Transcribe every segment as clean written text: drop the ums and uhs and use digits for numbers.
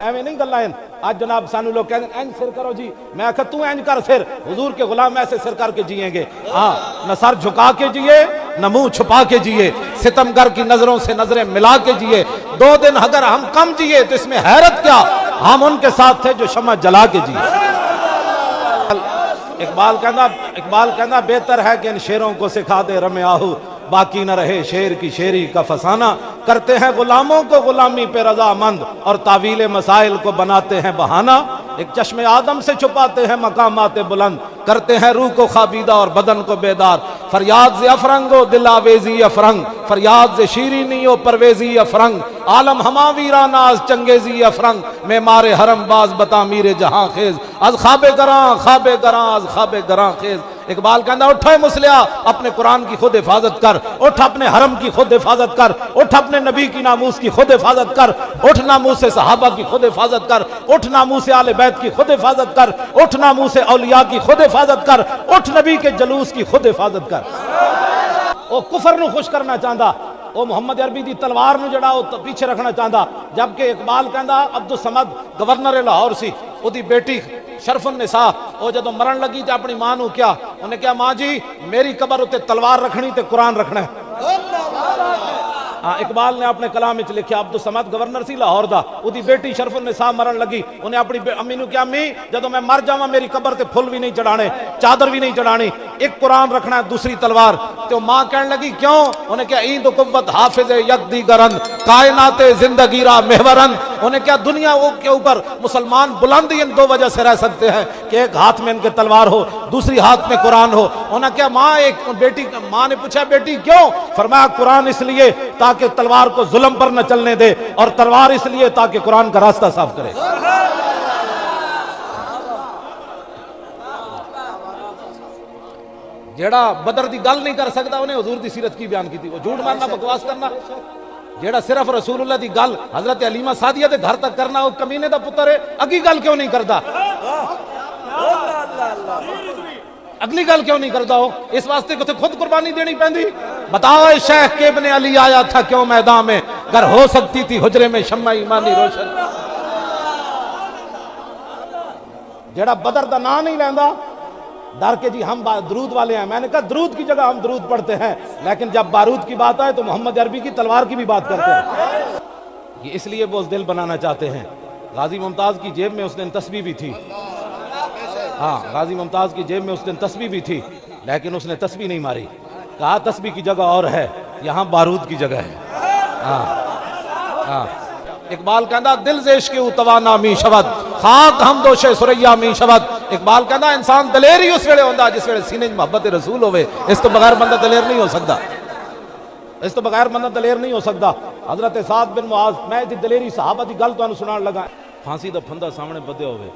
ایویں نہیں گلا آج جناب سانو لوگ کہتے ہیں اینج سر کرو جی، میں آخر تو اینج کر سر، حضور کے غلام ایسے سر کر کے جیئیں گے، ہاں نہ سر جھکا کے جیے نہ منہ چھپا کے جیے، ستمگر کی نظروں سے نظریں ملا کے جیے، 2 دن اگر ہم کم جیے تو اس میں حیرت کیا، ہم ان کے ساتھ تھے جو شمع جلا کے جیے۔ اقبال کہنا بہتر ہے کہ ان شیروں کو سکھا دے رم آہو، باقی نہ رہے شیر کی شیری کا فسانہ، کرتے ہیں غلاموں کو غلامی پہ رضا مند اور تعویل مسائل کو بناتے ہیں بہانہ، ایک چشم آدم سے چھپاتے ہیں مقامات بلند، کرتے ہیں روح کو خوابیدہ اور بدن کو بیدار، فریاد ز افرنگ و دل آویزی افرنگ، فریاد ز شیرینی و پرویزی افرنگ، عالم ہما ویران از چنگیزی افرنگ، معمار حرم باز بتعمیر جہاں خیز، از خواب گراں خواب گراں از خواب گراں خیز۔ اقبال کہنا اٹھے مسلیا اپنے قرآن کی خود حفاظت کر، اٹھ اپنے حرم کی خود حفاظت کر، اٹھ اپنے نبی کی ناموس کی خود حفاظت کر، اٹھ ناموس صحابہ کی خود حفاظت کر، اٹھ ناموس آل بیت کی خود حفاظت کر، اٹھ ناموس اولیاء کی خود حفاظت کر، اٹھ نبی کے جلوس کی خود حفاظت کر۔ وہ کفر نو خوش کرنا چاہتا، وہ محمد عربی دی تلوار نو جڑا وہ پیچھے رکھنا چاہتا، جبکہ اقبال کہندا عبدالصمد گورنر لاہور سی، وہ دی بیٹی شرف النساء وہ جدو مرن لگی تے اپنی ماں نو کیا انہیں کہا ماں جی میری قبر اتے تلوار رکھنی تے قرآن رکھنا ہے۔ اقبال نے اپنے کلام وچ لکھیا عبدالصمد گورنر سی لاہور دا، وہ دی بیٹی شرف النساء مرن لگی، انہیں اپنی امی نو کہا امی جدو میں مر جاواں میری قبر تے پھل بھی نہیں چڑھانے، چادر بھی نہیں چڑھانی، ایک قرآن رکھنا ہے دوسری تلوار۔ تو ماں کہنے لگی کیوں؟ انہیں کہا عید و قوت حافظ یک دیگرن کائنات زندگی را محورن، انہیں کہا دنیا کے اوپر مسلمان بلندی ان 2 وجہ سے رہ سکتے ہیں کہ ایک ہاتھ میں ان کے تلوار ہو، دوسری ہاتھ میں قرآن ہو۔ انہیں کہا ماں نے پوچھا بیٹی کیوں؟ فرمایا قرآن اس لیے تاکہ تلوار کو ظلم پر نہ چلنے دے، اور تلوار اس لیے تاکہ قرآن کا راستہ صاف کرے۔ جیڑا بدر دی گل نہیں کر سکتا انہیں حضور دی سیرت کی بیان کی تھی، وہ جھوٹ مارنا بکواس کرنا، جیڑا صرف رسول اللہ دی گل حضرت علیمہ سعدیہ دے گھر تک کرنا، وہ کمینے دا پتر ہے، اگلی گل کیوں نہیں کرتا؟ اگلی گل کیوں نہیں کرتا ہو؟ اس واسطے کہ خود قربانی دینی پہندی۔ بتاؤ شیخ کے ابن علی آیا تھا کیوں میدان میں، گر ہو سکتی تھی حجرے میں شمع ایمانی روشن۔ جیڑا بدر دا نام نہیں لیندا ڈر کے جی ہم درود والے ہیں، میں نے کہا درود کی جگہ ہم درود پڑھتے ہیں، لیکن جب بارود کی بات آئے تو محمد عربی کی تلوار کی بھی بات کرتے ہیں۔ یہ اس لیے وہ دل بنانا چاہتے ہیں۔ غازی ممتاز کی جیب میں اس دن تسبیح بھی تھی، ہاں غازی ممتاز کی جیب میں اس دن تسبیح بھی تھی، لیکن اس نے تسبیح نہیں ماری، کہا تسبیح کی جگہ اور ہے، یہاں بارود کی جگہ ہے۔ اقبال کہندا دل زیش کے اتوانا می شود، خاک ہم دوش سریا می شود۔ اقبال کہندا انسان دلیر ہی اس ویلے ہوندا جس ویلے سینے محبت رسول ہوئے، اس تو بغیر بندہ دلیر نہیں ہو سکتا، اس تو بغیر بندہ دلیر نہیں ہو سکتا۔ حضرت سعد بن معاذ، میں دی دلیری صحابہ دی گل تانوں سنان لگا، پھانسی دا پھندا سامنے بدے ہوئے،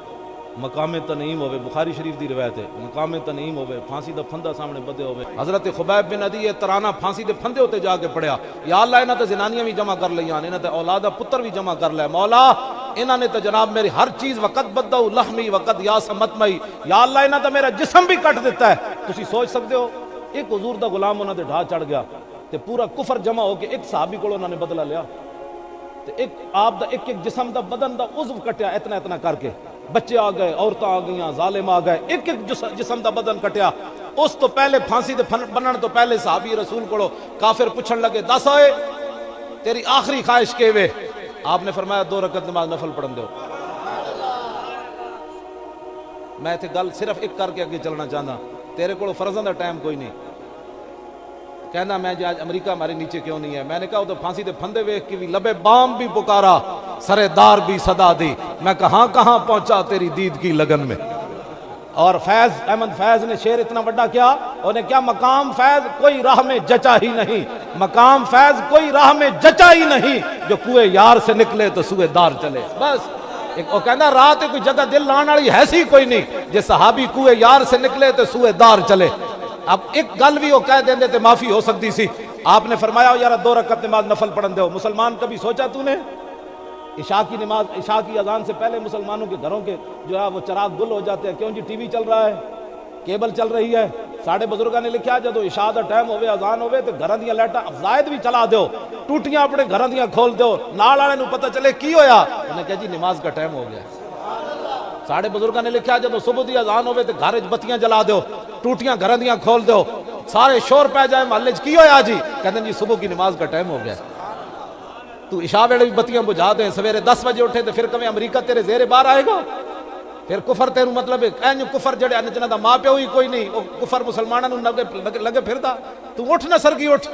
مقام تنعیم ہوئے، بخاری شریف دی روایت ہے، مقام تنعیم ہوئے، پھانسی دا پھندا سامنے بدے ہوئے۔ حضرت خبیب بن عدی ترانہ پھانسی دے پھندے ہوتے جا کے پڑھیا، یا اللہ انہاں تے زنانیاں بھی جمع کر لیاں، انہاں تے اولاد پتر بھی جمع کر لے، مولا انہاں نے تو جناب میری ہر چیز وقت بدو لحمی وقت یا سمتمئی، یا اللہ انہاں تو میرا جسم بھی کٹ دیتا ہے۔ تسی سوچ سکتے ہو ایک حضور دا غلام انہاں دے ڈھا چڑھ گیا تے پورا کفر جمع ہو کے ایک صحابی کو انہاں نے بدلہ لیا تے ایک آپ دا ایک جسم دا بدن دا عضو کٹیا اتنا اتنا کر کے، بچے آ گئے، عورتیں آ گئیاں، ظالم آ گئے، ایک جسم دا بدن کٹیا۔ اس تو پہلے پھانسی دے بنن تو پہلے صحابی رسول کو کافر پوچھن لگے دس ہوئے تیری آخری خواہش کے وے؟ آپ نے فرمایا 2 رکعت نماز نفل پڑھن دیو۔ میں تے گل صرف ایک کر کے اگے چلنا چاہنا، تیرے کو فرضاں دا ٹائم کوئی نہیں۔ کہنا میں جی آج امریکہ ہمارے نیچے کیوں نہیں ہے؟ میں نے کہا وہ تو پھانسی دے پھندے ویکھ کے بھی لبے بام بھی پکارا، سرے دار بھی صدا دی، میں کہاں کہاں پہنچا تیری دید کی لگن میں۔ اور فیض احمد فیض نے شعر اتنا بڑا کیا، انہیں کیا مقام فیض کوئی راہ میں جچا ہی نہیں، مقام فیض کوئی راہ میں جچا ہی نہیں، جو کوئے یار سے نکلے تو سوئے دار چلے۔ بس وہ کہنا رات کوئی جگہ دل لان والی ایسی کوئی نہیں، جے صحابی کوئے یار سے نکلے تو سوئے دار چلے۔ اب ایک گل بھی وہ کہہ دیندے تے معافی ہو سکتی سی۔ آپ نے فرمایا یار 2 رکعت نماز نفل پڑھن دیو۔ مسلمان کبھی سوچا تو نے عشاء کی نماز، عشاء کی اذان سے پہلے مسلمانوں کے گھروں کے جو ہے وہ چراغ گل ہو جاتے ہیں، کیوں جی ٹی وی چل رہا ہے، کیبل چل رہی ہے. ساڑھے بزرگاں نے لکھا جدو عشاء دا ٹائم ہوئے اذان ہوئے تو گھراں دیاں لائٹاں زائد بھی چلا دیو, ٹوٹیاں اپنے گھراں دیاں کھول دیو, نال والے نوں پتہ چلے کی ہویا, انہوں نے کہا جی نماز کا ٹائم ہو گیا. ساڑھے بزرگاں نے لکھا جدو صبح دی اذان ہوئے تو گھر وچ بتیاں جلا دیو, ٹوٹیاں گھراں دیاں کھول دیو, سارے شور پہ جائے محلے وچ کی ہویا جی, کہتے ہیں جی صبح کی نماز کا ٹائم ہو گیا. تو عشاء ویلے بھی بتیاں بجھا دیں, سویرے 10 بجے اٹھے تو پھر کبھی امریکہ تیرے زیر بار آئے گا, پھر کفر تیروں مطلب ہے کفر جڑے جنہاں دا ماں پیو ہی کوئی نہیں, وہ کفر مسلماناں نوں لگے پھردا. تو اٹھ نہ سرگی اٹھ,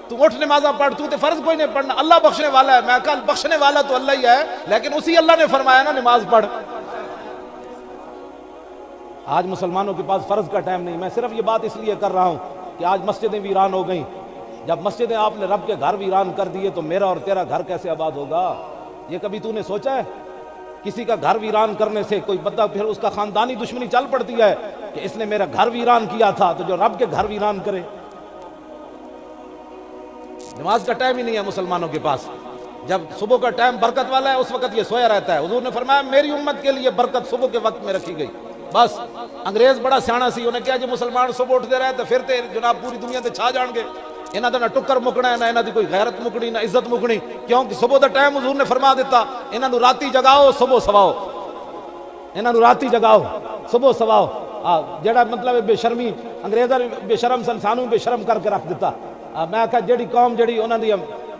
تو اٹھ نمازاں پڑھ, تو تے فرض کوئی نہیں پڑھنا, اللہ بخشنے والا ہے. میں کہا بخشنے والا تو اللہ ہی ہے, لیکن اسی اللہ نے فرمایا نا نماز پڑھ. آج مسلمانوں کے پاس فرض کا ٹائم نہیں. میں صرف یہ بات اس لیے کر رہا ہوں کہ آج مسجدیں ویران ہو گئیں. جب مسجدیں آپ نے رب کے گھر ویران کر دیے تو میرا اور تیرا گھر کیسے آباد ہوگا؟ یہ کبھی تو نے سوچا ہے؟ کسی کا گھر ویران کرنے سے کوئی بندہ پھر اس کا خاندانی دشمنی چل پڑتی ہے کہ اس نے میرا گھر ویران کیا تھا, تو جو رب کے گھر ویران کرے. نماز کا ٹائم ہی نہیں ہے مسلمانوں کے پاس. جب صبح کا ٹائم برکت والا ہے اس وقت یہ سویا رہتا ہے. حضور نے فرمایا میری امت کے لیے برکت صبح کے وقت میں رکھی گئی. بس انگریز بڑا سیانا سی, انہیں کہا جی مسلمان صبح اٹھتے رہے تو پھر تے جناب پوری دنیا تے چھا جان گے. انہاں دا نہ ٹکر مکنا ہے, نہ انہاں دی کوئی غیرت مکنی, نہ عزت مکنی, کیونکہ صبح دا ٹائم حضور نے فرما دیتا انہاں نو راتی جگاؤ صبح سواؤ, انہاں نو راتی جگاؤ صبح سواؤ. جڑا مطلب بے شرمی انگریزاں بے شرم سن, سانوں بے شرم کر کے رکھ دیتا. میں کہا جیڑی قوم جڑی انہاں دی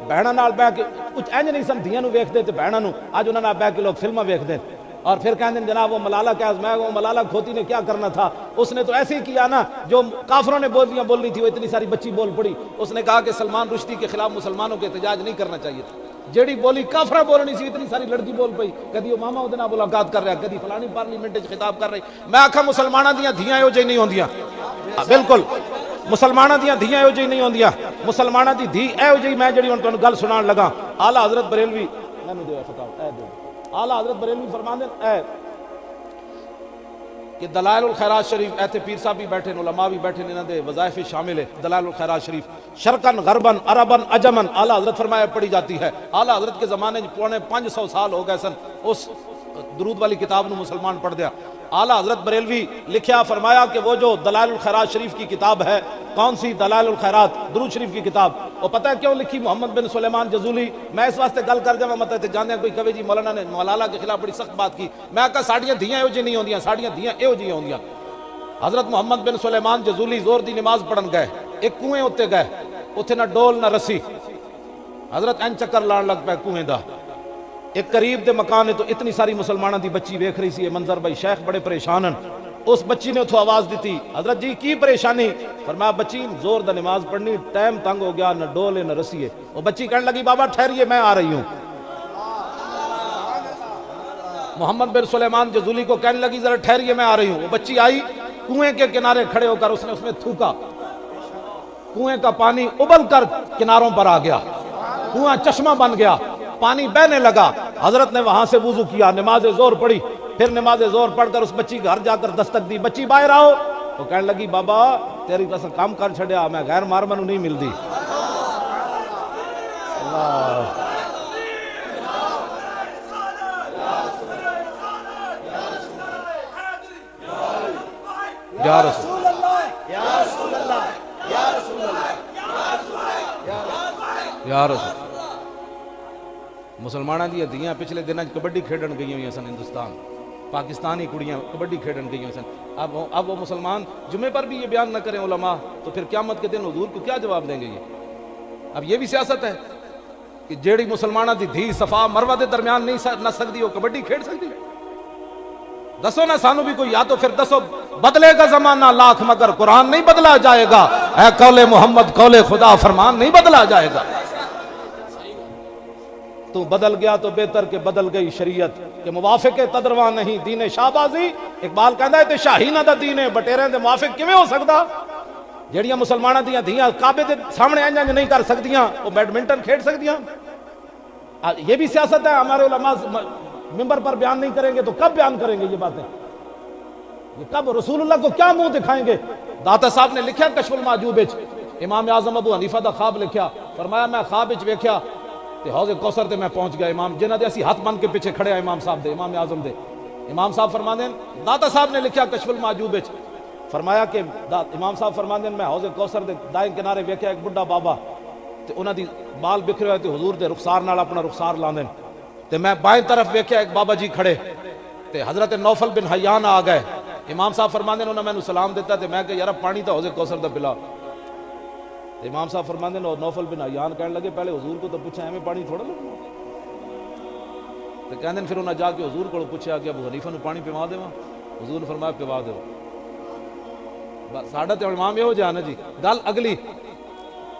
بہناں نال بہ کے کچھ انج نہیں سن دھیاں نو ویکھدے تے بہناں نو, اج انہاں نال بہ کے لوگ فلماں ویکھدے اور پھر کہتے ہیں جناب وہ ملالہ کیا, میں وہ ملالہ کھوتی نے کیا کرنا تھا, اس نے تو ایسے ہی کیا نا جو کافروں نے بولنی تھی وہ اتنی ساری بچی بول پڑی. اس نے کہا کہ سلمان رشدی کے خلاف مسلمانوں کے احتجاج نہیں کرنا چاہیے تھا. جیڑی بولی کافرہ بولنی سی اتنی ساری لڑکی بول پئی, کدی وہ ماما اودے نال ملاقات کر رہا, کدی فلانی پارلیمنٹ وچ خطاب کر رہی. میں آکھا مسلماناں دیاں دھیاں ایہو جہی نہیں ہوندیاں, بالکل مسلماناں دیاں دھیاں ایہو جہی نہیں ہوندیاں. مسلماناں دی دھی ایہو جہی, میں جڑی ہن تانوں گل سنان لگا, اعلیٰ حضرت بریلوی مینوں دیو خطاب اے دیو, اعلیٰ حضرت بریلوی فرماندے اے کہ دلائل الخیرات شریف, ایتھے پیر صاحب بھی بیٹھے, علماء بھی بیٹھے, انہاں دے وظائف شامل ہے. دلائل الخیرات شریف شرقن غربن عربن عجمن اعلیٰ حضرت فرمایا پڑھی جاتی ہے. اعلیٰ حضرت کے زمانے 550 سال ہو گئے سن اس درود والی کتاب نو مسلمان پڑھ دیا. اعلیٰ حضرت بریلوی لکھیا فرمایا کہ وہ جو دلائل الخیرات شریف کی کتاب ہے, کون سی دلائل الخیرات درود شریف کی کتاب, وہ پتہ ہے کیوں لکھی محمد بن سلیمان جزولی. میں اس واسطے گل کر جاواں مت جانے کوئی کہے جی مولانا نے ملالہ کے خلاف بڑی سخت بات کی. میں کہا ساڈیاں دھیاں ایہو جی نہیں ہوندیاں, ساڈیاں دھیاں ایہو جی ہوندیاں. حضرت محمد بن سلیمان جزولی زور دی نماز پڑھن گئے, ایک کنویں اتے گئے, اتنے نہ ڈول نہ رسی, حضرت این چکر لان لگ پے کنویں دا. ایک قریب دے مکان ہے تو اتنی ساری مسلمانوں دی بچی ویکھ رہی سی یہ منظر, بھائی شیخ بڑے پریشان ہیں. اس بچی نے اتھوں آواز دیتی, حضرت جی کی پریشانی؟ فرمایا بچی زور دا نماز پڑھنی, ٹائم تنگ ہو گیا, نہ ڈول ہے نہ رسی ہے. وہ بچی کہنے لگی بابا ٹھہریے میں آ رہی ہوں. محمد بن سلیمان جزولی کو کہنے لگی ذرا ٹھہریے میں آ رہی ہوں. وہ بچی آئی, کنویں کے کنارے کھڑے ہو کر اس نے اس میں تھوکا, کنویں کا پانی ابل کر کناروں پر آ گیا, کنواں چشمہ بن گیا, پانی بہنے لگا. حضرت نے وہاں سے وضو کیا, نماز زور پڑھی, پھر نماز زور پڑھ کر اس بچی کے گھر جا کر دستک دی, بچی باہر آؤ. وہ کہنے لگی بابا تیری پاس کام کر چھڑیا, میں غیر مارمنو نہیں ملدی. اللہ یا رسول اللہ, یا رسول اللہ, یا رسول اللہ, یا رسول. مسلمانوں دی دھیاں پچھلے دنوں کبڈی کھیڈن گئی ہوئی سن, ہندوستان پاکستانی کڑیاں کبڈی کھیڈن گئی ہوئی سن. اب وہ مسلمان جمعے پر بھی یہ بیان نہ کریں علماء تو پھر قیامت کے دن حضور کو کیا جواب دیں گے؟ یہ اب یہ بھی سیاست ہے کہ جیڑی مسلمانہ دی دھی صفا مروہ دے درمیان نہیں نہ سکتی وہ کبڈی کھیڈ سکتی. دسو نا سانو بھی کوئی, یا تو پھر دسو بدلے گا زمانہ لاکھ مگر قرآن نہیں بدلا جائے گا. اے قول محمد قول خدا فرمان نہیں بدلا جائے گا. تو بدل گیا تو بہتر کہ بدل گئی شریعت کہ موافق تدرواں نہیں دین شاہبازی. اقبال کہندا ہے تے شاہینہ دا دین ہے, بٹیرے دے موافق کیویں ہو سکدا؟ جڑیاں مسلماناں دیاں دھیاں کعبے دے سامنے انج نہیں کر سکدیاں, وہ بیڈمنٹن کھیڈ سکدیاں. یہ بھی سیاست ہے. ہمارے علماء ممبر پر بیان نہیں کریں گے تو کب بیان کریں گے یہ باتیں؟ یہ کب رسول اللہ کو کیا منہ دکھائیں گے؟ داتا صاحب نے لکھا کشف المعجوب وچ, امام اعظم ابو حنیفہ دا خواب لکھیا, فرمایا میں خواب وچ ویکھیا تے حوض کوثر تے میں پہنچ گیا. امام جنہاں دے اسی ہاتھ بن کے پیچھے کھڑے ہیں امام صاحب دے, امام اعظم دے. امام صاحب فرماندے, داتا صاحب نے لکھیا کشف المعجوب وچ فرمایا کہ امام صاحب فرماندے میں حوض کوثر دے دائیں کنارے ویکھیا ایک بڈھا بابا تے انہاں دی بال بکھرے ہوئے تے حضور دے رخسار نال اپنا رخسار لاندے تے میں بائیں طرف ویکھیا ایک بابا جی کھڑے تے حضرت نوفل بن حیان آ گئے. امام صاحب فرماندے انہاں مینوں سلام دیتا تے میں کہ یار پانی تے حوض کوثر دا پلا. تے امام صاحب فرماندے نوفل بن حیان کہنے لگے پہلے حضور کو تو پوچھا ایویں پانی تھوڑا لگنا. تے کہندے پھر انہاں جا کے حضور کو پوچھا کہ ابو حنیفہ نو پانی پیوا دیواں. حضور نے فرمایا پیوا دیو. ساڈا تے امام یہو جہا نا جی. گل اگلی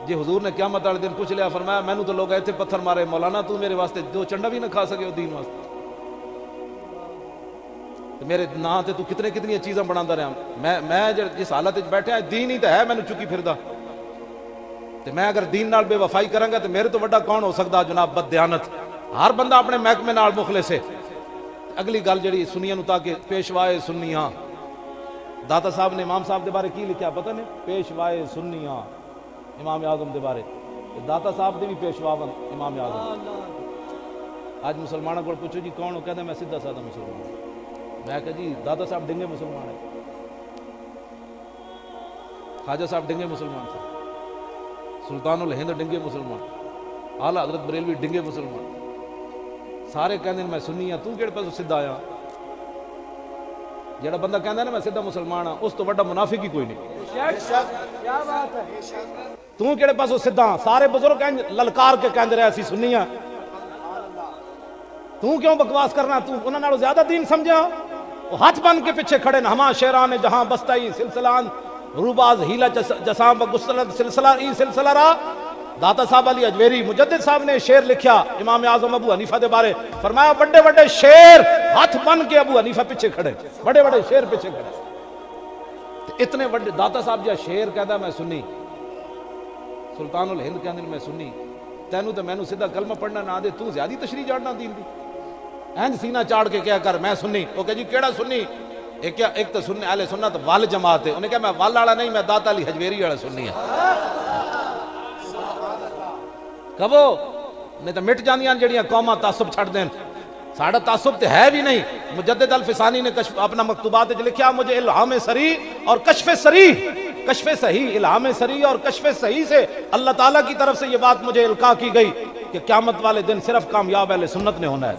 جی حضور نے قیامت والے دن پوچھ لیا فرمایا مینوں تو لوگ ایتھے پتھر مارے مولانا تو میرے واسطے دو چنڈا بھی نہ کھا سکے دین واسطے میرے نا تے تو کتنی چیزاں بناتا رہا. میں جس حالت وچ بیٹھا دین ہی تو ہے مینوں چکی پھردا تے میں اگر دین نال بے وفائی کراں گا تے میرے تو بڑا کون ہو سکدا جناب بد دیانت. ہر بندہ اپنے محکمے نال مخلص ہے. اگلی گل جڑی سنیاں نو تاکہ پیشوائے سنیاں داتا صاحب نے امام صاحب دے بارے کی لکھیا پتہ نہیں پیشوائے سنیاں امام اعظم دے بارے. داتا صاحب دے بھی پیشوا امام اعظم. آج مسلمانوں کو پوچھو جی کون ہو کہتے میں سیدھا سادہ مسلمان. میں کہا جی داتا صاحب ڈنگے مسلمان ہیں. خواجہ صاحب ڈنگے مسلمان تھے. سلطان الہند ڈنگے مسلمان. اعلیٰ حضرت بریلوی ڈنگے مسلمان. سارے کہندے میں سنی ہاں. تو کہڑے پاسوں سیدھا آیا؟ جڑا بندہ کہندا ہے نا میں سیدھا مسلمان ہاں اس تو بڑا منافق ہی کوئی نہیں. کیا بات ہے. تو کہڑے پاسوں سیدھا؟ سارے بزرگ للکار کے کہندے رہے اسی سنی ہاں. تو کیوں بکواس کرنا؟ تو انہاں نالوں زیادہ دین سمجھا. وہ ہاتھ بن کے پیچھے کھڑے نا ہما شیران جہاں بستائی سلسلان روباز ہیلا جساں بگسلت سلسلہ ای سلسلہ را. داتا صاحب علی اجویری مجدد صاحب نے شعر لکھیا امام اعظم ابو حنیفہ دے بارے. فرمایا بڑے بڑے شعر ہاتھ بن کے ابو حنیفہ پیچھے کھڑے. بڑے بڑے شعر پیچھے کھڑے. اتنے بڑے داتا صاحب جا شعر کہدا میں سنی. سلطان الہند کہندے میں سنی. تینوں تے مینوں سیدھا کلمہ پڑھنا نہ دے تو زیادہ تشریح جاڑنا دین دی. اینج سینہ چاڑ کے کیا کر میں سنی. وہ کہ جی کیڑا سنی؟ ایک تو سنی اہل سنت وال جماعت ہے. انہیں کہا میں وال والا نہیں میں داتا علی حجویری والا سنی ہے. کبو نہیں تو مٹ جاندیاں جڑیاں قوماں تعصب چھڑ دین. ساڑا تعصب تے ہے بھی نہیں. مجدد الفسانی نے اپنا مکتوبات لکھیا مجھے الہام سری اور کشف سری کشف صحیح الہام سری اور کشف صحیح سے اللہ تعالیٰ کی طرف سے یہ بات مجھے القا کی گئی کہ قیامت والے دن صرف کامیاب اہل سنت نے ہونا ہے.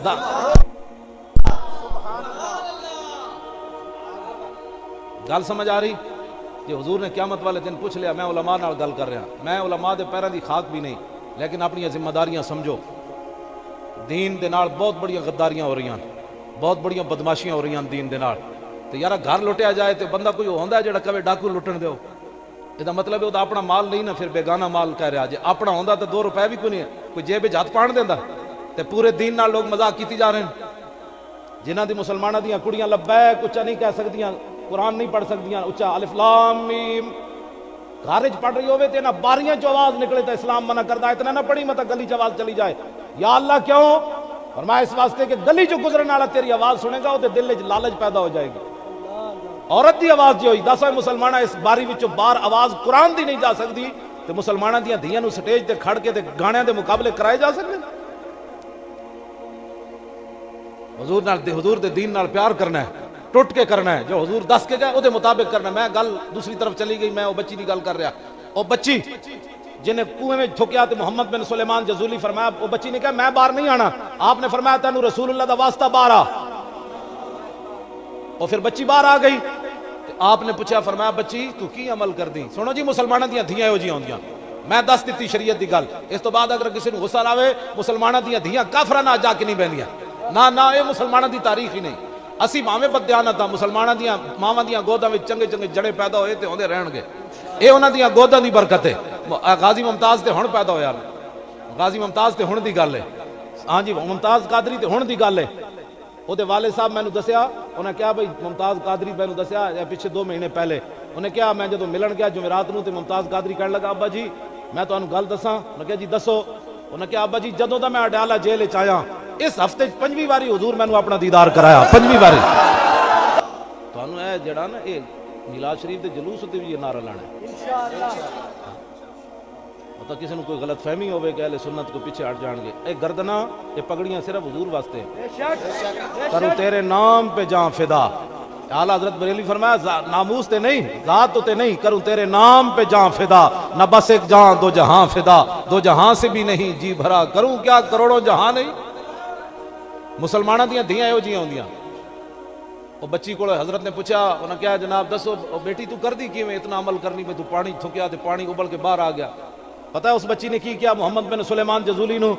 گل سمجھ آ رہی؟ کہ حضور نے قیامت والے دن پوچھ لیا. میں علماء نال گل کر رہا. میں علماء دے پیراں دی خاک بھی نہیں لیکن اپنی ذمہ داریاں سمجھو. دین دے نال بہت بڑی غداریاں ہو رہی ہیں. بہت بڑی بدماشیاں ہو رہی ہیں دین دے نال. تے یارا گھر لٹیا جائے تے بندہ کوئی ہوندا ہے جڑا کہے ڈاکو لٹن دیو. یہ مطلب ہے وہ اپنا مال نہیں نا پھر بیگانہ مال کہہ رہا. جے اپنا ہوندا تے 2 روپے بھی کوئی نہیں کوئی جیب وچ ہاتھ پان دیندا. تے پورے دین نال لوگ مذاق کیتی جا رہے ہیں. جنہاں دی مسلماناں دیاں کڑیاں لبیک اچا نہیں کہہ سکدیاں قرآن نہیں پڑھ سکدیاں اچا الف لام میم. گھر وچ پڑھ رہی ہوے تے نہ باریاں چ آواز نکلے تے اسلام منع کردا. اتنا نہ پڑھی مت گلی چ آواز چلی جائے. یا اللہ کیوں؟ فرمایا اس واسطے کہ گلی چ گزرن والا تیری آواز سنے گا تے دل وچ لالچ پیدا ہو جائے گی. عورت دی آواز جو ہوئی 10 مسلمانہ اس باری وچوں باہر آواز قرآن دی نہیں جا سکتی تے مسلماناں دیاں دھیاں نو سٹیج تے کھڑ کے تے گانیاں دے مقابلے کرائے جا سکتے. حضور دے دین نال پیار کرنا ہے ٹوٹ کے کرنا ہے. جو حضور دس کے گئے او دے مطابق کرنا ہے. میں گل دوسری طرف چلی گئی. میں او بچی دی گل کر رہا. او بچی جنہیں کنویں میں تھوکیا تے محمد بن سلیمان جزولی فرمایا او بچی نے کہا میں باہر نہیں آنا. آپ نے فرمایا تینوں رسول اللہ دا واسطہ باہر آ. اور پھر بچی باہر آ گئی. آپ نے پوچھا فرمایا بچی تو کی عمل کر دی؟ سنو جی مسلمانوں دیاں دھیاں ہو جی ہوندیاں. میں دس دیتی شریعت دی گل. اس تو بعد اگر کسی نے غصہ آوے مسلمانوں دیاں دھیاں کافراں نال جا کے نہیں بہندیاں. نہ اے مسلمانوں دی تاریخ ہی نہیں. اسی ماویں بددیانت ہاں. مسلمانوں دیاں ماواں دیاں گوداں وچ چنگے چنگے جڑے پیدا ہوئے تے ہوندے رہن گے. اے انہاں دیاں گوداں دی برکت ہے. غازی ممتاز تے ہن پیدا ہویا. غازی ممتاز تے ہن دی گل ہے. ہاں جی ممتاز قادری تے ہن دی گل ہے. وہ والد صاحب میں دسیا. انہیں کیا بھائی ممتاز قادری میں دسیا پچھے 2 مہینے پہلے. انہیں کیا میں جدو ملن گیا جمعرات نو تے ممتاز قادری کہنے لگا ابا جی میں تمہیں گل دساں. انہیں کہا جی دسو. انہیں کہا ابا جی جدوں دا میں اڈیالہ جیل وچ آیا اس ہفتے 5ویں واری حضور میں اپنا دیدار کرایا. 5ویں واری. تمہیں اے جڑا نا اے میلاد شریف دے جلوس تے بھی یہ نعرہ لانا ہے انشاءاللہ. مطلب کسی نے کوئی غلط فہمی ہوئے کہ اہل سنت کو پیچھے ہٹ جان گے. اے گردنا یہ پگڑیاں صرف حضور واسطے ہیں. کروں تیرے نام پہ جان فدا اعلیٰ حضرت بریلوی فرمایا ناموس تے نہیں، ذات تو تے نہیں، کروں تیرے نام پہ جان فدا، نہ بس ایک جان دو جہاں فدا، دو جہاں سے بھی نہیں جی بھرا، کروں کیا کروڑوں جہاں نہیں۔ مسلمانہ دیاں دھیاں ایو جیاں ہوندیاں۔ وہ بچی کو حضرت نے پوچھا، انہوں نے کہا جناب دسو بیٹی تو کر دی کیویں اتنا عمل کرنی پہ، تو پانی تھکیا تے پانی ابل کے باہر آ گیا۔ پتہ ہے اس بچی نے کی کیا؟ محمد بن سلیمان جزولی نو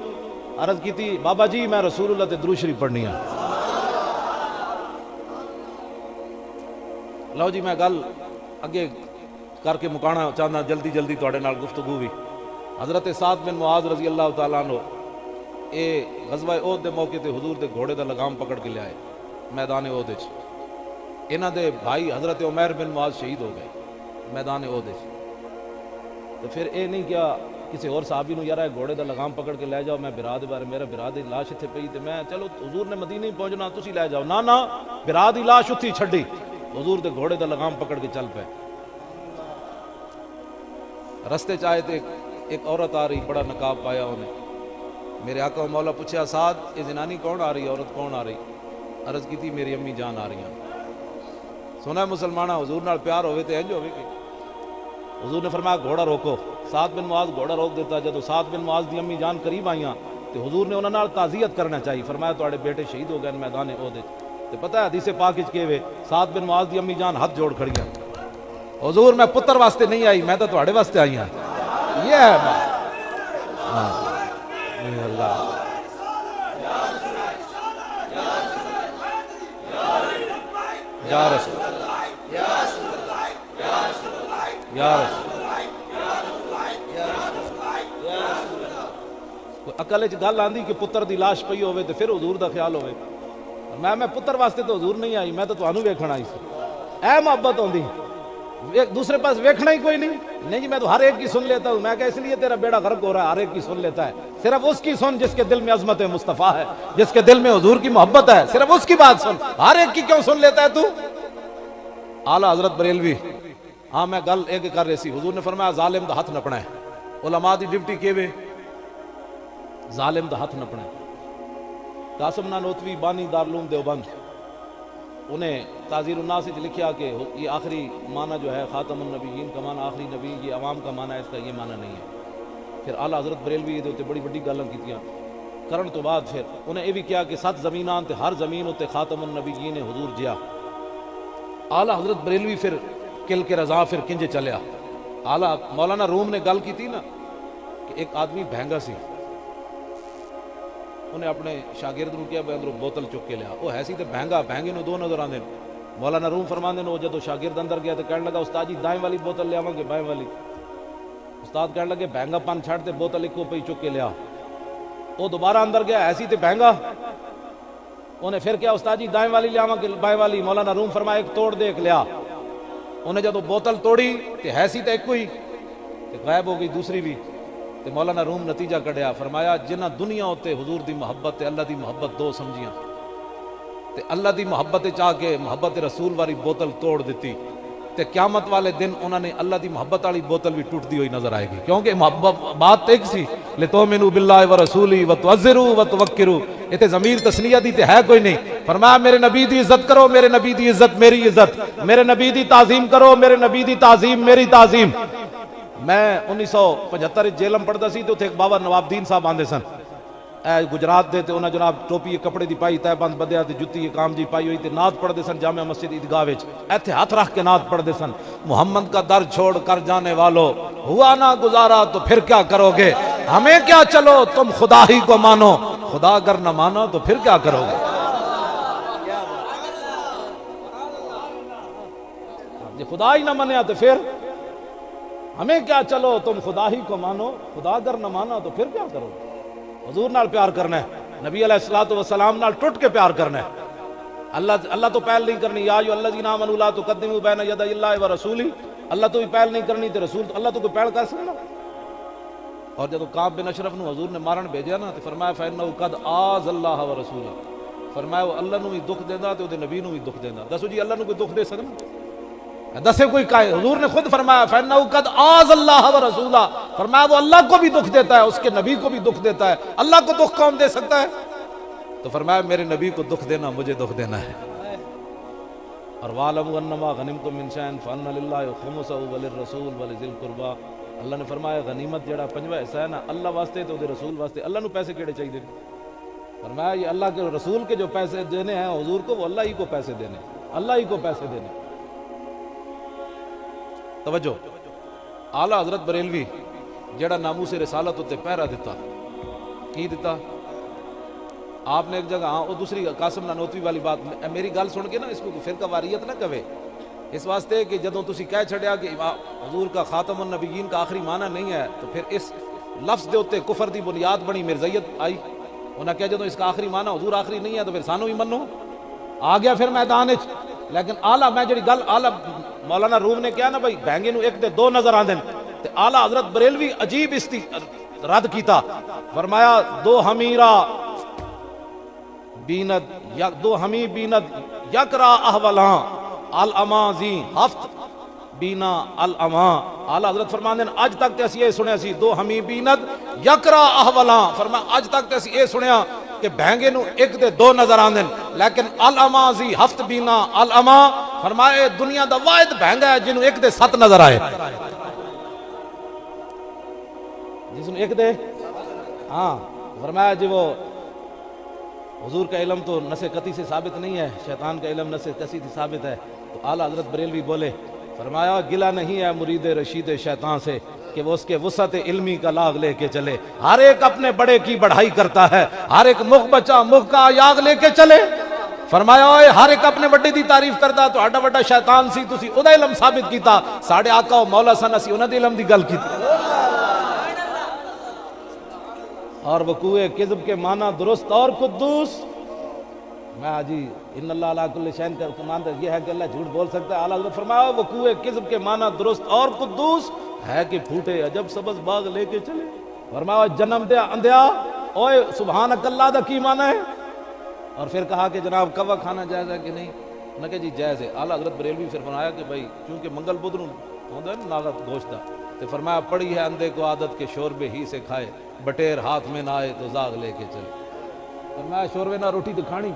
عرض کی تھی، بابا جی میں رسول اللہ تے درود شریف پڑھنی ہے۔ لو جی میں گل اگے کر کے مکانا چاہنا جلدی جلدی تواڈے نال گفتگو بھی۔ حضرت سعد بن معاذ رضی اللہ تعالیٰ عنہ اے غزوہ احد دے موقع تے حضور دے گھوڑے دا لگام پکڑ کے لے آئے میدان احد وچ۔ انہاں دے بھائی حضرت عمیر بن معاذ شہید ہو گئے میدان احد وچ۔ تو پھر اے نہیں کیا کسی اور صحابی نو یار گھوڑے دا لگام پکڑ کے لے جاؤ، میں برا دے بارے میرا برا دی لاش اتنے پئی تے میں چلو حضور نے مدینے ہی پہنچنا تسی لے جاؤ، نہ برا دی لاش اتھی چھڈی، حضور دے گھوڑے دا لگام پکڑ کے چل پے۔ رستے چاہے تے ایک عورت آ رہی، بڑا نقاب پایا انہیں۔ میرے آقا و مولا پوچھا سعد یہ زنانی کون آ رہی، عورت کون آ رہی؟ عرض کی تھی میری امی جان آ رہی ہیں۔ سنا ہے مسلمانہ حضور نال پیار ہوئے تے انج ہوئے کہ حضور نے فرمایا گھوڑا روکو۔ سعد بن معاذ گھوڑا روک دیتا، جدو سعد بن معاذ دی امی جان قریب آئیاں تو حضور نے انہاں نال تعزیت کرنا چاہیے، فرمایا تواڈے بیٹے شہید ہو گئے میدان احد وچ۔ تے پتہ ہے حدیث پاک وچ کہوے سعد بن معاذ دی امی جان ہاتھ جوڑ کھڑی ہیں، حضور میں پتر واسطے نہیں آئی، میں تو تواڈے واسطے آئی ہوں۔ یہ ہے بات۔ اللہ یا رسول یا رسول عقل وچ گل آندی کہ پتر دی لاش پئی ہوئے تے پھر حضور دا خیال ہوئے۔ میں پتر واسطے تو حضور نہیں آئی، میں تو تانوں ویکھن آئی سی۔ اے محبت ہوندی، دوسرے پاس ویکھنا ہی کوئی نہیں جی میں تو ہر ایک کی سن لیتا ہوں۔ میں کہ اس لیے تیرا بیڑا غرق ہو رہا ہے، ہر ایک کی سن لیتا ہے، صرف اس کی سن جس کے دل میں عظمت مصطفیٰ ہے، جس کے دل میں حضور کی محبت ہے، صرف اس کی بات سن، ہر ایک کی کیوں سن لیتا ہے تو؟ اعلیٰ حضرت بریلوی ہاں میں گل ایک کر رہی سی، حضور نے فرمایا ظالم دا ہاتھ نپنا ہے۔ علماء دی ڈیوٹی کیوے؟ ظالم دا ہاتھ نپنا ہے۔ قاسم نانوتوی بانی دارالعلوم دیوبند انہیں تعزیر الناس سے لکھیا کہ یہ آخری معنی جو ہے خاتم النبیین کا معنی آخری نبی، یہ عوام کا معنی ہے، اس کا یہ معنی نہیں ہے۔ پھر اعلیٰ حضرت بریلوی دے بڑی بڑی گلاں کیتیاں کرن تو بعد پھر انہیں یہ بھی کیا کہ 7 زمیناں تے ہر زمین تے خاتم النبیین حضور جیا۔ اعلیٰ حضرت بریلوی پھر کل کے رضا پھر کنجے چلیا۔ اعلیٰ مولانا روم نے گل کی تھی نا کہ ایک آدمی بہنگا سی، انہیں اپنے شاگرد نو کیا اندروں بوتل چک کے لیا، وہ ہے سی تے بہنگا، بہنگے نو 2 نظر آندے۔ مولانا روم فرماندے نے وہ جدو شاگرد اندر گیا تو کہنے لگا استاد جی دائیں والی بوتل لے آواں گے بائیں والی؟ استاد کہنے لگے بہنگا پن چھڑ تے بوتل ایکو پئی چک کے لیا۔ وہ دوبارہ اندر گیا ایسی تے بہنگا، انہیں پھر کیا استاد جی دائیں والی لے آواں گے بائیں والی؟ مولانا روم فرمایا ایک توڑ دے ایک لیا۔ انہیں جدو بوتل توڑی تے ہے سی تے ایک ہوئی تے غائب ہو گئی دوسری بھی۔ تے مولانا روم نتیجہ کڈیا، فرمایا جنہ دنیا ہوتے حضور دی محبت تے اللہ دی محبت دو سمجھیاں تے اللہ دی محبت چاہ کے محبت رسول والی بوتل توڑ دیتی تے قیامت والے دن انہوں نے اللہ دی محبت والی بوتل بھی ٹوٹتی ہوئی نظر آئے گی، کیونکہ بات ایک سی لِتُؤْمِنُوا بِاللَّهِ وَرَسُولِهِ وَتُعَزِّرُوا وَتُوَقِّرُوا، اتنے ضمیر تسنیہ دی تے ہے کوئی نہیں۔ فرمایا میرے نبی دی عزت کرو، میرے نبی دی عزت میری عزت، میرے نبی دی تعظیم کرو، میرے نبی دی تعظیم میری تعظیم۔ میں 1975 جیلم پڑھتا سی تو ایک بابا نواب دین صاحب آندے سن گجرات دے، تے انہاں جناب ٹوپی کپڑے دی پائی تے بند بدیا تے جُتی کام جی پائی ہوئی تے نعت پڑھدے سن جامع مسجد عیدگاہ وچ، ایتھے ہاتھ رکھ کے نعت پڑھدے سن، محمد کا در چھوڑ کر جانے والو ہوا نہ گزارا تو پھر کیا کرو گے، ہمیں کیا چلو تم خدا ہی کو مانو، خدا اگر نہ مانا تو پھر کیا کرو گے۔ جی خدا ہی نہ منیا تو پھر ہمیں کیا چلو تم خدا ہی کو مانو، خدا اگر نہ مانا تو پھر کیا کرو گے۔ حضور نال پیار کرنا ہے، نبی علیہ الصلوۃ والسلام نال ٹوٹ کے پیار کرنا ہے۔ اللہ تو پہل نہیں کرنی، یا ایھا الذین آمنوا لا تقدموا بین یدی اللہ ورسولہ، اللہ تو بھی پہل نہیں کرنی تے رسول اللہ تو کوئی پہل کر سکنا۔ اور جب کعب بن اشرف نو حضور نے مارن بھیجیا نا تو فرمایا فإنہ قد آذى اللہ ورسولہ، فرمایا وہ اللہ نو بھی دکھ دیندا تے اودے نبی نو بھی دکھ دیندا۔ دسو جی اللہ نو کوئی دکھ دے سکنا؟ دسے کوئی کائے؟ حضور نے خود فرمایا فإنہ قد آذى اللہ ورسولہ، فرمایا وہ اللہ کو بھی دکھ دیتا ہے، اس کے نبی کو بھی دکھ دیتا ہے، اللہ کو دکھ کون دے سکتا ہے؟ تو فرمایا میرے نبی کو دکھ دینا مجھے دکھ دینا ہے۔ اور وَاعْلَمُوا أَنَّمَا غَنِمْتُم مِّن شَيْءٍ فَأَنَّ لِلَّهِ خُمُسَهُ وَلِلرَّسُولِ وَلِذِي الْقُرْبَىٰ۔ اللہ نے فرمایا غنیمت جڑا پنجواں حصہ ہے نا اللہ واسطے تو دے رسول واسطے۔ اللہ نو پیسے کیڑے چاہیے؟ فرمایا یہ اللہ کے رسول کے جو پیسے دینے ہیں حضور کو، وہ اللہ ہی کو پیسے دینے، اللہ ہی کو پیسے دینے۔ توجہ، اعلیٰ حضرت بریلوی جڑا ناموس رسالت تے پہرا دیتا، کی دیتا؟ آپ نے ایک جگہ، ہاں وہ دوسری قاسم نانوتوی والی بات، میری گل سن کے نا اس کو فرقہ واریت نہ کہے، اس واسطے کہ جدوں تسی کہہ چھڑیا کہ حضور کا خاتم النبیین کا آخری معنی نہیں ہے، تو پھر اس لفظ دے اوتے کفر دی بنیاد بنی، مرزائیت آئی۔ انہاں کہا جدوں اس کا آخری معنی حضور آخری نہیں ہے تو پھر سانو بھی منو، آ گیا پھر میدان وچ۔ لیکن اعلیٰ میں جڑی گل اعلیٰ مولانا روم نے کہا نا بھائی بہنگے نو ایک دے دو نظر آندے، تے اعلیٰ حضرت بریلوی عجیب رد کیتا، فرمایا دو ہمیرا بیند دو ہمی بیند یکرا احولاں الامازی ہفت بینا الاما۔ اعلیٰ حضرت فرماندے ہیں اج تک تے اسی یہ سنیا سی دو ہمی بیند یکرا احولاں، فرمایا اج تک تے اسی یہ سنیا کہ بہنگے نو ایک دے دو نظر آندے، لیکن الامازی ہفت بینا الاما، فرمایا دنیا دا واحد بہنگا ہے جنوں ایک دے ست نظر آئے، جس نے ایک دے، ہاں فرمایا جی وہ حضور کا علم تو نس قطعی سے ثابت نہیں ہے، شیطان کا علم نس قطعی سے ثابت ہے۔ تو اعلیٰ حضرت بریلوی بولے، فرمایا گلہ نہیں ہے مرید رشید شیطان سے کہ وہ اس کے وسعت علمی کا لاغ لے کے چلے، ہر ایک اپنے بڑے کی بڑھائی کرتا ہے، ہر ایک مخ بچہ مخ کا یاغ لے کے چلے۔ فرمایا اوے ہر ایک اپنے بڑے دی تعریف کرتا، تو ہڈا بڑا شیطان سی، تسی او دا علم ثابت کیتا، ساڑھے آقا و مولا سن اسی انہاں دی علم دی گل کیتی۔ اور وقوع کذب کے معنی درست اور قدوس، میں جی ان اللہ علی کل شیء کا معنی یہ ہے کہ اللہ جھوٹ بول سکتا ہے۔ اعلیٰ حضرت فرمایا وقوع کذب کے معنی درست اور قدوس ہے کہ پھوٹے عجب سبز باغ لے کے چلے۔ فرمایا جنم دیا اندھیا، اوے سبحانک اللہ دا کی معنی ہے؟ اور پھر کہا کہ جناب کوا کھانا جائز ہے کہ نہیں؟ انہوں نے کہا جی جائز ہے۔ اعلیٰ حضرت بریلوی پھر فرمایا کہ بھائی چونکہ منگل بدھ ہوتا ہے نا ناغت گوشت دا، تو فرمایا پڑی ہے اندھے کو عادت کے شوربے ہی سے کھائے، بٹیر ہاتھ میں نہ آئے تو زاغ لے کے چلے۔ فرمایا شوربے نہ روٹی تو کھانی،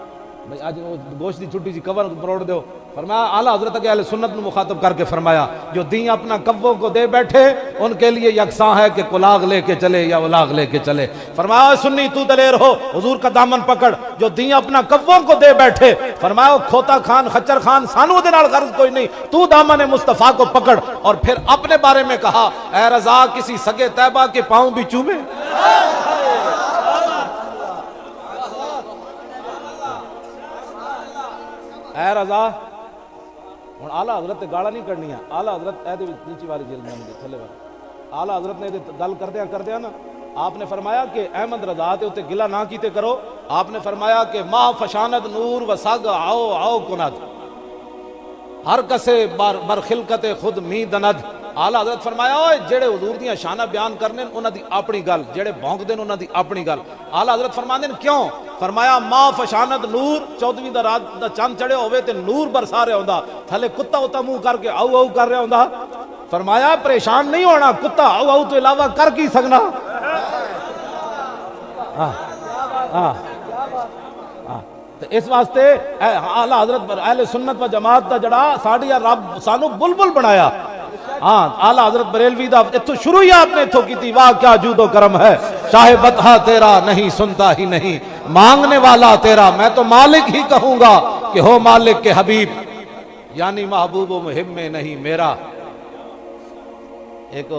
بھائی آج گوشت دی چھٹی سی کور مروڑ دیو۔ فرمایا اعلیٰ حضرت کے اہل سنت نے مخاطب کر کے فرمایا جو دین اپنا کبوں کو دے بیٹھے ان کے لیے یکساں ہے کہ کلاغ لے کے چلے یا ولاغ لے کے چلے۔ فرمایا سنی تو دلیر ہو حضور کا دامن پکڑ، جو دین اپنا کبوں کو دے بیٹھے، فرمایا کھوتا خان خچر خان سانو دے نال غرض کوئی نہیں، تو دامن مصطفیٰ کو پکڑ۔ اور پھر اپنے بارے میں کہا اے رضا کسی سگے طیبہ کے پاؤں بھی چومے۔ اے رضا ہوں اعلیٰ حضرت تے گالا نہیں کرنی ہے، اعلیٰ حضرت اے دے نیچی والی جلد میں مجھے تھلے والی اعلیٰ حضرت نے گل کردیا نا، آپ نے فرمایا کہ احمد رضا تے اتے گلہ نہ کیتے کرو، آپ نے فرمایا کہ ماہ فشاند نور و سگ آؤ آؤ کند ہر کسے بر خلقت خود می دند۔ اعلیٰ حضرت فرمایا اوے جڑے حضور دیاں شانہ بیان کرنے انہاں دی اپنی گل، جڑے بھونک دین انہاں دی اپنی گل۔ اعلیٰ حضرت فرماندے کیوں؟ فرمایا ما فشاند نور، 14ویں دا رات دا چاند چڑھے ہوئے تے نور برسا رہا ہوندا، تھلے کتا ہوتا منہ کر کے آؤ آؤ کر رہا ہوندا۔ فرمایا پریشان نہیں ہونا، کتا آؤ آؤ تو علاوہ کر کی سکنا۔ تو اس واسطے اعلیٰ حضرت اہل سنت و جماعت دا جڑا ساڈیا رب سانو بلبل بنایا۔ ہاں اعلیٰ حضرت بریلوی دا اتھو شروع ہی آپ نے اتھو کی تھی، واہ کیا جود و کرم ہے شاہ بطحہ تیرا نہیں سنتا ہی نہیں، مانگنے والا تیرا میں تو مالک ہی کہوں گا کہ ہو مالک کے حبیب، یعنی محبوب و محب میں نہیں میرا۔ ایک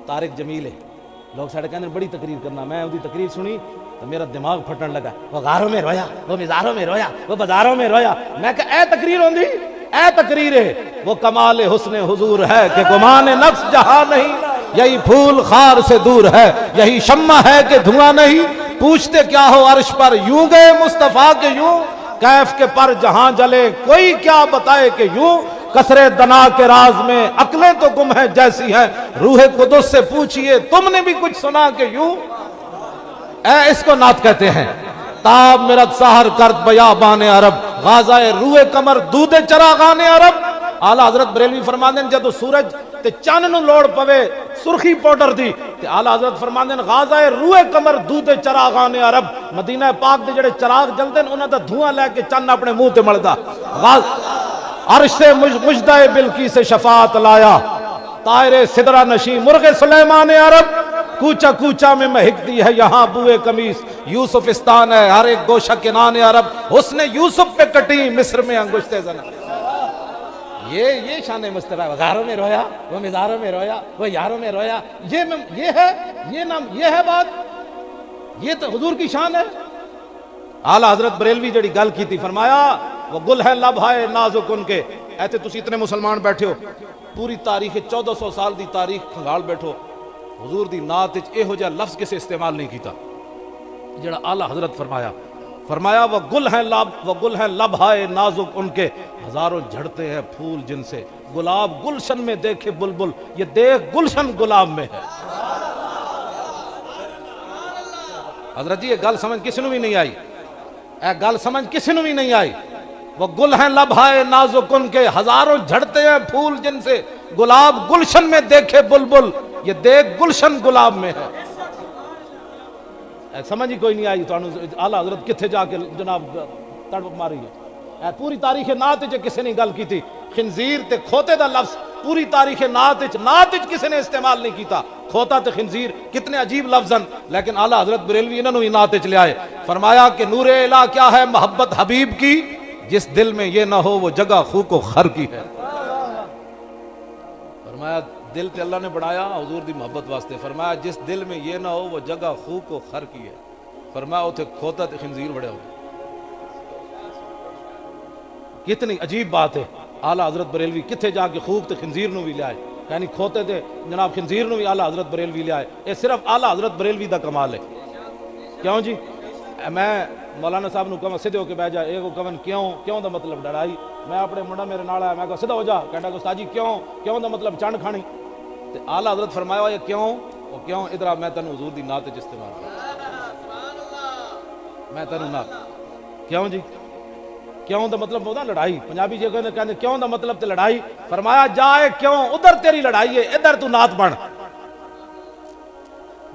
طارق جمیل ہے، لوگ ساڑھے کہنے بڑی تقریر کرنا، میں ان کی تقریر سنی تو میرا دماغ پھٹن لگا، وہ غاروں میں رویا، وہ مزاروں میں رویا، وہ بازاروں میں رویا۔ میں کہا اے تقریر ہوندی، اے تقریر ہے، وہ کمال حسن حضور ہے کہ گمان نفس جہاں نہیں، یہی پھول خار سے دور ہے، یہی شمع ہے کہ دھواں نہیں، پوچھتے کیا ہو عرش پر یوں گئے مصطفیٰ کے یوں، کیف کے پر جہاں جلے کوئی کیا بتائے کہ یوں، کثرے دنا کے راز میں عقلیں تو گم ہیں جیسی ہیں، روح قدس سے پوچھئے تم نے بھی کچھ سنا کہ یوں۔ اے اس کو نعت کہتے ہیں، تاب مرد سحر کرد بیابان عرب، غازہ روح کمر دودھ چراغان عرب۔ اعلیٰ حضرت بریلوی فرماندے ہیں جدو سورج تے چاند نو لوڑ پوے سرخی پاؤڈر دی تے اعلیٰ حضرت فرماندے ہیں غازہ روح کمر دودھ چراغان عرب، مدینہ پاک دے جڑے چراغ جلدے انہاں دا دھواں لے کے چند اپنے منہ تے ملدا۔ عرش سے مجدہ بلقیس سے شفاعت لایا، طائر سدرہ نشیں مرغ سلیمان عرب، کوچا کوچا میں مہکتی ہے یہاں بوئے قمیص، یوسفستان ہے ہر ایک گوشہ کنان عرب، حسن یوسف پہ کٹی مصر میں انگشتے زنا۔ یہ شان مصطفیٰ، غاروں میں رویا، وہ مزاروں میں رویا، وہ یاروں میں رویا، یہ ہے بات، یہ تو حضور کی شان ہے۔ اعلیٰ حضرت بریلوی جڑی گل کی تھی، فرمایا وہ گل ہے لب ہے نازک ان کے، ایسے تسی اتنے مسلمان بیٹھے ہو، پوری تاریخ 1400 سال دی تاریخ کھنگال بیٹھو، حضور دی نعت وچ ایہو جہا لفظ کسے استعمال نہیں کیتا جڑا اعلیٰ حضرت فرمایا وہ گل ہیں لب ہے نازک ان کے، ہزاروں جھڑتے ہیں پھول جن سے، گلاب گلشن میں دیکھے بلبل، یہ دیکھ گلشن گلاب میں ہے۔ حضرت جی یہ گل سمجھ کسی نو بھی نہیں آئی، وہ گل ہیں لب ہے نازک ان کے، ہزاروں جھڑتے ہیں پھول جن سے، گلاب گلشن میں دیکھے بلبل، یہ دیکھ گلشن گلاب میں ہے۔ سمجھ ہی کوئی نہیں آئی تو اعلیٰ حضرت کتھے جا کے جناب تڑپ ماری ہے۔ پوری تاریخ نعت وچ کسی نے گل کی تھی، خنزیر تے کھوتے دا لفظ پوری تاریخ نعت وچ کسی نے استعمال نہیں کیتا، کھوتا تے خنزیر کتنے عجیب لفظن، لیکن اعلیٰ حضرت بریلوی انہوں نے نعت وچ لے آئے۔ فرمایا کہ نور الہ کیا ہے محبت حبیب کی، جس دل میں یہ نہ ہو وہ جگہ خوک و خر کی ہے۔ فرمایا دل تے اللہ نے بڑھایا حضور دی محبت واسطے، فرمایا جس دل میں یہ نہ ہو وہ جگہ خوک و خر کی ہے۔ فرمایا اتھے کھوتا تے خنزیر بڑے ہو، کتنی عجیب بات ہے۔ اعلیٰ حضرت بریلوی کتھے جا کے خوک تے خنزیر نو بھی لے آئے، یعنی کھوتے تے جناب خنزیر نو بھی اعلیٰ حضرت بریلوی لے آئے۔ یہ صرف اعلیٰ حضرت بریلوی دا کمال ہے۔ کیوں جی؟ میں مولانا صاحب نو کہاں سدھے ہو کے بیٹھ جا، ایک کہن کیوں دا مطلب ڈرائی، میں اپنے منڈا میرے نال آیا، میں کہا سدھا ہو جا، کہنا کہ استاد جی کیوں دا مطلب چنڈ کھانی، تے اعلیٰ حضرت فرمایا یہ کیوں ادھر میں تینوں حضور دی نعت وچ استعمال میں تینوں نعت کیوں جی، کیوں دا مطلب ہوتا لڑائی، پنجابی جی کہتے کیوں دا مطلب تے لڑائی، فرمایا جائے کیوں ادھر تیری لڑائی ہے، ادھر تو نعت بن۔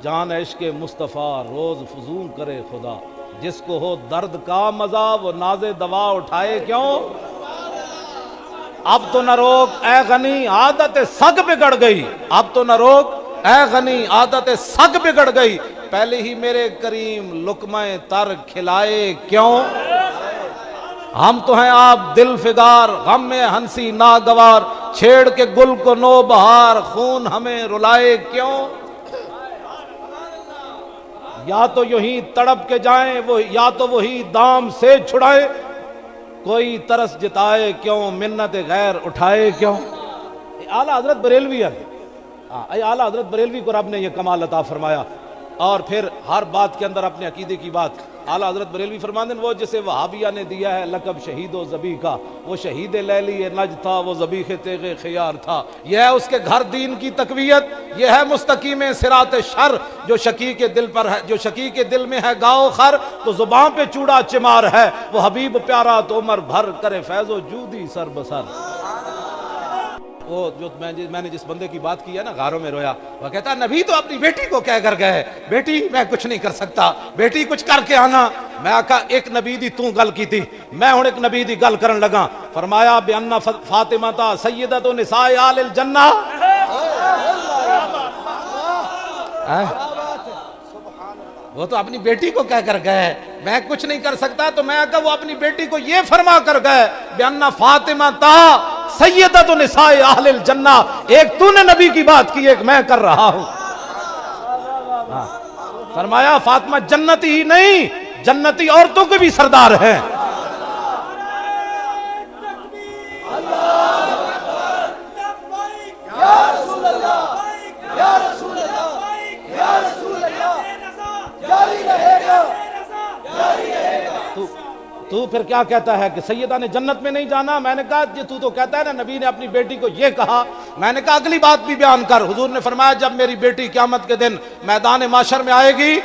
جان عشق مصطفیٰ روز فزون کرے خدا، جس کو ہو درد کا مزہ وہ ناز دوا اٹھائے کیوں، اب تو نہ روک اے غنی عادت سگ بگڑ گئی، اب تو نہ روک اے غنی عادت سگ بگڑ گئی، پہلے ہی میرے کریم لقمہ تر کھلائے کیوں، ہم تو ہیں آپ دل فگار غم میں ہنسی ناگوار، چھیڑ کے گل کو نو بہار خون ہمیں رلائے کیوں، یا تو یہی تڑپ کے جائیں وہ، یا تو وہی دام سے چھڑائے، کوئی ترس جتائے کیوں منت غیر اٹھائے کیوں۔ اعلیٰ حضرت بریلوی ہے، اعلیٰ حضرت بریلوی کو رب نے یہ کمال عطا فرمایا، اور پھر ہر بات کے اندر اپنے عقیدے کی بات۔ اعلیٰ حضرت بریلوی فرماتے ہیں وہ جسے وہابیہ نے دیا ہے لقب شہید و ذبیح کا، وہ شہید لیلی نجد تھا، وہ ذبیح تیغ خیار تھا، یہ ہے اس کے گھر دین کی تقویت، یہ ہے مستقیم صراط شر، جو شقی کے دل پر ہے، جو شقی کے دل میں ہے گاؤ خر، تو زباں پہ چوڑا چمار ہے، وہ حبیب پیارا تو عمر بھر کرے فیض و جودی سر بسر۔ وہ جو میں نے جس بندے کی بات کی ہے نا غاروں میں رویا، وہ کہتا ہے نبی تو اپنی بیٹی کو کہہ کر گئے، بیٹی میں کچھ نہیں کر سکتا، بیٹی کچھ کر کے آنا۔ میں آقا ایک نبی دی تو گل کی تھی، میں ہوں ایک نبی دی گل کرن لگا، فرمایا بِأَنَّ فاطمہ سیدۃ نساء آل الجنہ۔ وہ تو اپنی بیٹی کو کہہ کر گئے میں کچھ نہیں کر سکتا، تو میں آقا وہ اپنی بیٹی کو یہ فرما کر گئے بِأَنَّ فاطمہ سیدۃ نساء اہل الجنہ۔ ایک تو نے نبی کی بات کی، ایک میں کر رہا ہوں۔ فرمایا فاطمہ جنتی ہی نہیں، جنتی عورتوں کے بھی سردار ہیں۔ تو پھر کیا کہتا ہے کہ سیدہ نے جنت میں نہیں جانا؟ میں نے کہا تو کہتا ہے نا نبی نے اپنی بیٹی کو یہ کہا، میں نے کہا اگلی بات بھی بیان کر۔ حضور نے فرمایا جب میری بیٹی قیامت کے دن میدان معاشر میں آئے گی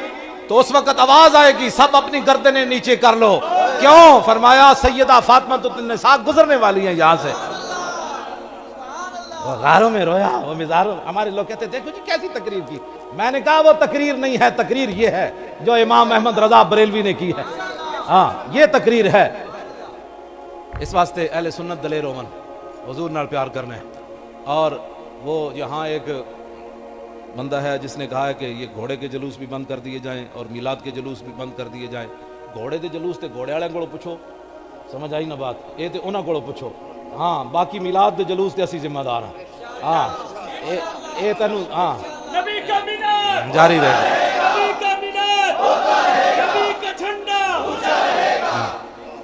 تو اس وقت آواز آئے گی سب اپنی گردنیں نیچے کر لو، کیوں؟ فرمایا سیدہ فاطمہ النساء گزرنے والی ہیں یہاں سے۔ وہ غاروں میں رویا، وہ مزاروں، ہمارے لوگ کہتے دیکھو جی کیسی تقریر کی۔ میں نے کہا وہ تقریر نہیں ہے، تقریر یہ ہے جو امام احمد رضا بریلوی نے کی ہے، ہاں یہ تقریر ہے۔ اس واسطے اہل سنت دلیر ہوون، حضور نال پیار کرنا ہے۔ اور وہ یہاں ایک بندہ ہے جس نے کہا ہے کہ یہ گھوڑے کے جلوس بھی بند کر دیے جائیں اور میلاد کے جلوس بھی بند کر دیے جائیں۔ گھوڑے دے جلوس تے گھوڑے والے کو پوچھو، سمجھ آئی نا بات، یہ تے انہاں کو پوچھو۔ ہاں باقی میلاد دے جلوس تے اسی ذمہ دار ہیں۔ ہاں اے تینوں ہاں نبی کا مینار جاری رہے، نبی کا مینار نبی کا جھنڈا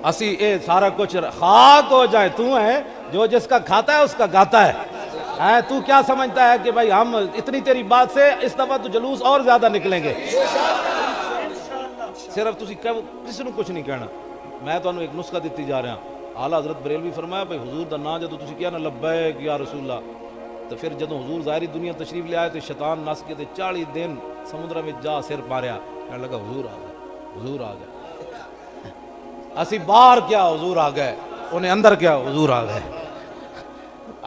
اسی اے سارا کچھ خاک ہو جائے، تو ہے جو جس کا کھاتا ہے اس کا گاتا ہے۔ تو کیا سمجھتا ہے کہ بھائی ہم اتنی تیری بات سے اس دفعہ تو جلوس اور زیادہ نکلیں گے؟ صرف تسی کسی نے کچھ نہیں کہنا، میں تو ایک نسخہ دیتی جا رہا ہوں۔ اعلیٰ حضرت بریلوی فرمایا بھائی حضور دا نا جدو تسی کیا نا لبیک یا رسول اللہ، تو پھر جدو حضور ظاہری دنیا تشریف لے آئے تو شیطان نس کے 40 دن سمندر میں جا سر پاریا، کہنے لگا حضور آ گئے، حضور آ گئے۔ اسی باہر کیا حضور آ گئے، انہیں اندر کیا حضور آ گئے۔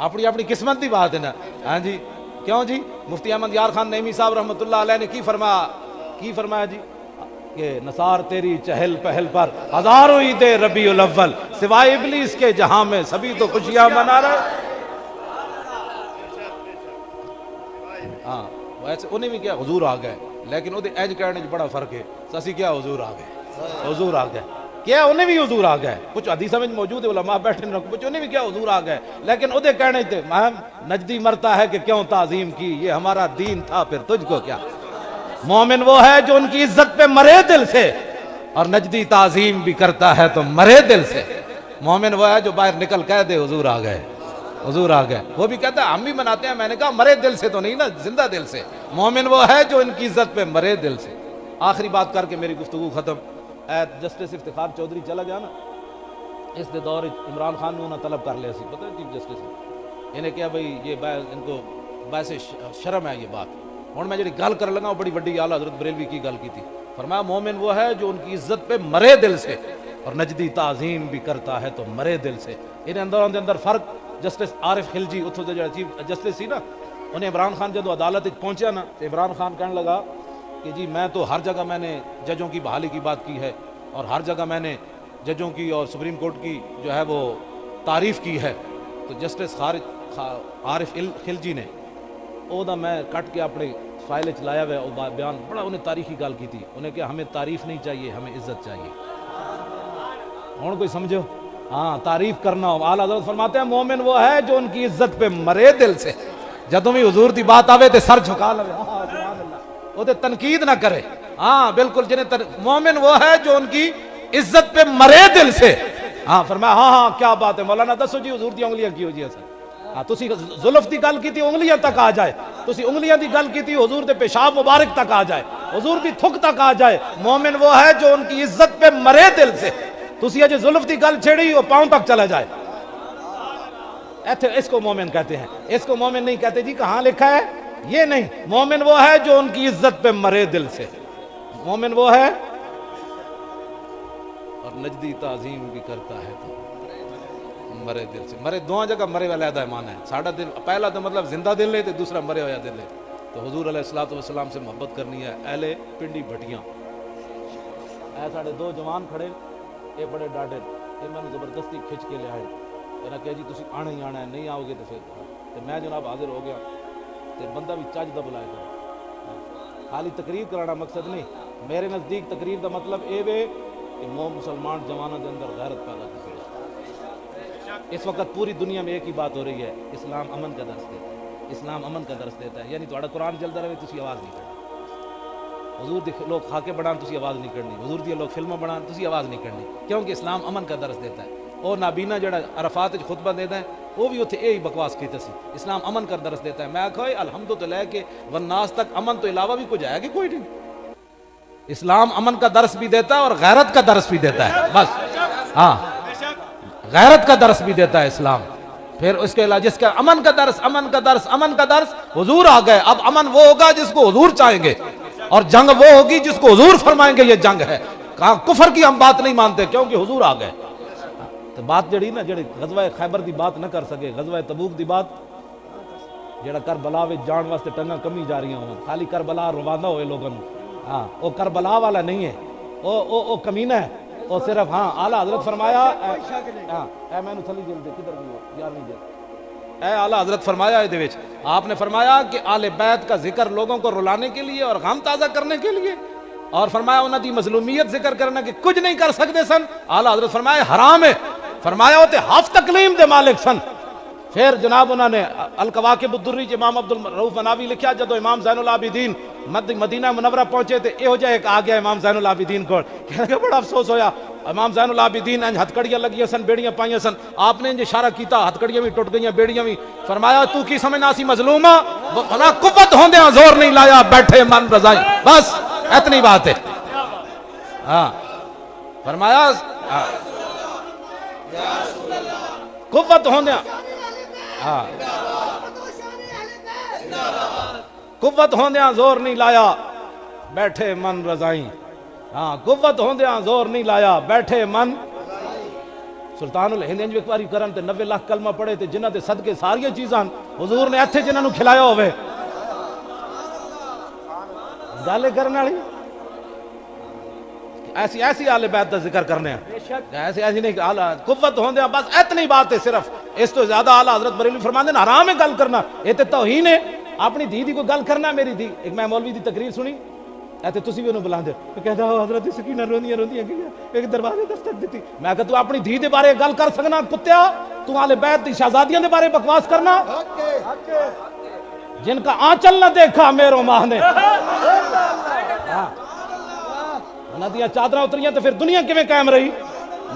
اپنی اپنی قسمت کی بات ہے نا۔ ہاں جی کیوں جی؟ مفتی احمد یار خان نعیمی صاحب رحمۃ اللہ علیہ نے کی فرمایا جی کہ نثار تیری چہل پہل پر ہزاروں عید ربیع الاول، سوائے ابلیس کے جہاں میں سبھی تو خوشیاں منا رہے۔ ہاں ویسے انہیں بھی کیا حضور آ گئے، لیکن وہ اینج کہنے بڑا فرق ہے، اسی کیا حضور آ گئے، حضور آ گئے کیا انہیں بھی حضور آ گئے۔ کچھ حدیث میں موجود ہے، علماء بیٹھے نہ کچھ انہیں بھی کیا حضور آ گئے، لیکن وہ کہنے تھے نجدی مرتا ہے کہ کیوں تعظیم کی، یہ ہمارا دین تھا پھر تجھ کو کیا۔ مومن وہ ہے جو ان کی عزت پہ مرے دل سے، اور نجدی تعظیم بھی کرتا ہے تو مرے دل سے۔ مومن وہ ہے جو باہر نکل کہہ دے حضور آ گئے، حضور آ گئے۔ وہ بھی کہتا ہے ہم بھی مناتے ہیں، میں نے کہا مرے دل سے تو نہیں نا، زندہ دل سے۔ مومن وہ ہے جو ان کی عزت پہ مرے دل سے۔ آخری بات کر کے میری گفتگو ختم۔ جسٹس افتخار چودھری چلا گیا نا، اس دے دور عمران خان نے انہیں طلب کر لیا سی، پتہ ہے چیف جسٹس نے انہیں کیا بھئی یہ ان کو باعث شرم ہے یہ بات۔ اور میں جڑی گل کر لگا وہ بڑی بڑی اعلیٰ حضرت بریلوی کی گل کی تھی، فرمایا مومن وہ ہے جو ان کی عزت پہ مرے دل سے، اور نجدی تعظیم بھی کرتا ہے تو مرے دل سے۔ انہیں اندر فرق۔ جسٹس عارف خلجی اتھو دے جو چیف جسٹس سی نا، انہیں عمران خان جدو عدالت پہنچا نا تو عمران خان کہنے لگا کہ جی میں تو ہر جگہ میں نے ججوں کی بحالی کی بات کی ہے، اور ہر جگہ میں نے ججوں کی اور سپریم کورٹ کی جو ہے وہ تعریف کی ہے۔ تو جسٹس عارف خلجی نے او دا میں کٹ کے اپنے فائل چلایا ہوا وہ بیان بڑا انہیں تاریخی گل کی تھی، انہیں کہ ہمیں تعریف نہیں چاہیے، ہمیں عزت چاہیے۔ ہوں کوئی سمجھو، ہاں تعریف کرنا ہو۔ اعلیٰ حضرت فرماتے ہیں مومن وہ ہے جو ان کی عزت پہ مرے دل سے، جدوں بھی حضور دی بات آوے تے سر جھکا لے، سبحان اللہ، وہ تے تنقید نہ کرے۔ ہاں بالکل، جنہیں مومن وہ ہے جو ان کی عزت پہ مرے دل سے۔ ہاں فرمایا ہاں کیا بات ہے مولانا، دسو جی حضور دی انگلیاں کی ہو جی اصل۔ ہاں تسی زلف دی گل کی تھی انگلیاں تک آ جائے، تسی انگلیاں دی گل کی تھی حضور دے پیشاب مبارک تک آ جائے، حضور دی تھک تک آ جائے۔ مومن وہ ہے جو ان کی عزت پہ مرے دل سے۔ تسی اجے زلف دی گل چھیڑی وہ پاؤں تک چلا جائے، اس کو مومن کہتے ہیں۔ اس کو مومن نہیں کہتے جی کہاں لکھا ہے، یہ نہیں۔ مومن وہ ہے جو ان کی عزت پہ مرے دل سے، مومن وہ ہے اور نجدی تعظیم بھی کرتا ہے تو مرے دل سے۔ مرے دو جگہ مرے والا علیحدہ معنی ہے۔ ساڑھا دل پہلا تو مطلب زندہ دل ہے، دوسرا مرے ہویا دل ہے۔ تو حضور علیہ الصلوۃ والسلام سے محبت کرنی ہے۔ اہل پنڈی بھٹیاں اے ساڑھے دو جوان کھڑے، یہ بڑے ڈاڈے، یہ میں نے زبردستی کھچ کے لے آئے، کہنا کہ جی تسی آنا ہی آنا ہے، نہیں آؤ گے تو پھر میں جناب حاضر ہو گیا۔ تو بندہ بھی چج دا بلائے کرو، خالی تقریر کرانا مقصد نہیں۔ میرے نزدیک تقریر دا مطلب اے وے کہ مسلمان جوانوں دے اندر غیرت پیدا کی۔ اس وقت پوری دنیا میں ایک ہی بات ہو رہی ہے، اسلام امن کا درس دیتا ہے، اسلام امن کا درس دیتا ہے۔ یعنی تھوڑا قرآن چلتا رہے تسی آواز نہیں کرنی، حضور دی لوگ خاکے بڑھان تسی آواز نہیں کرنی، حضور دی لوگ فلمیں بڑھان تسی آواز نہیں کرنی، کیونکہ اسلام امن کا درس دیتا ہے۔ اور نابینا جڑا عرفات وچ خطبہ دیتا ہے وہ بھی اتنے یہی بکواس کیتا سی، اسلام امن کا درس دیتا ہے۔ میں آکھا الحمد تو لے کے والناس تک امن تو علاوہ بھی کچھ ہے کہ کوئی نہیں۔ اسلام امن کا درس بھی دیتا ہے اور غیرت کا درس بھی دیتا ہے، بس ہاں غیرت کا درس بھی دیتا ہے اسلام۔ پھر اس کے علاوہ جس کا امن کا درس، امن کا درس، امن کا درس، حضور آ گئے۔ اب امن وہ ہوگا جس کو حضور چاہیں گے، اور جنگ وہ ہوگی جس کو حضور فرمائیں گے یہ جنگ ہے۔ کہاں کفر کی ہم بات نہیں مانتے کیونکہ حضور آ گئے۔ تو بات جڑی نا جڑی غزوہ خیبر دی بات نہ کر سکے، غزوہ تبوک دی بات جڑا کربلا وچ جان واسطے ٹنگاں کمی جا رہی ہوں، خالی کربلا روانہ ہوئے لوگوں، ہاں وہ کربلا والا نہیں ہے، وہ کمینہ ہے، وہ صرف ہاں اعلیٰ حضرت فرمایا اے میں تھلی جلدی کدھر گئی 11ویں جلد اے اعلیٰ حضرت فرمایا ہے وچ آپ نے فرمایا کہ آل بیت کا ذکر لوگوں کو رلانے کے لیے اور غم تازہ کرنے کے لیے، اور فرمایا انہوں دی مظلومیت ذکر کرنا کہ کچھ نہیں کر سکتے سن، اعلیٰ حضرت فرمایا حرام ہے، فرمایا ہوتے ہف تکلیم دے مالک سن۔ پھر جناب انہوں نے الکواکب الدری امام عبد الرؤف مناوی لکھیا جدو امام زین العابدین مدینہ منورہ پہنچے تے یہو جہا ایک آ گیا امام زین العابدین کو، کہنے کہ بڑا افسوس ہویا، امام زین العابدین انج ہتھکڑیاں لگیاں سن، بیڑیاں پائیاں سن، آپ نے انج اشارہ کیتا ہتھکڑیاں بھی ٹوٹ گئیاں بیڑیاں بھی، فرمایا تو کی سمجھنا سی مظلومہ، بنا قوت ہوندیاں زور نہیں لایا، بیٹھے من رضائی، بس اتنی بات ہے۔ ہاں فرمایا قوت ہوندیاں، ہاں قوت ہوندیاں زور نہیں لایا، بیٹھے من رضائیں، ہاں قوت ہوندیاں زور نہیں لایا، بیٹھے من۔ سلطان الہند انج ایک باری کرن تے 90 لاکھ کلمہ پڑھے تے جنہاں دے صدقے ساریاں چیزاں حضور نے ایتھے جنہاں نو کھلایا ہوئے، گالے کرنے والی ایسی ایسی آل بیت دا ذکر کرنے ہیں، ایسی ایسی نہیں قوت ہوندے ہیں، بس اتنی بات ہے صرف، اس تو زیادہ اعلیٰ حضرت بریلوی فرماندے ہیں حرام ہے گل کرنا، یہ تے توہین ہے، اپنی دھی دی کوئی گل کرنا، میری دھی ایک میں مولوی دی تقریر سنی ایتے تسی بھی انہوں بلاندے ہو، کہتا ہو حضرت سکینہ روندیاں روندیاں ایک دروازے دستک دیتی، میں کہتا تو اپنی دھی دے بارے گل کر سکنا کتیا، تو آل بیت دی شہزادیاں دے بارے بکواس کرنا، جن کا آنچل نہ دیکھا میرو ماہ نے، ندیاں چادرہ اتریاں تو پھر دنیا کیویں قائم رہی؟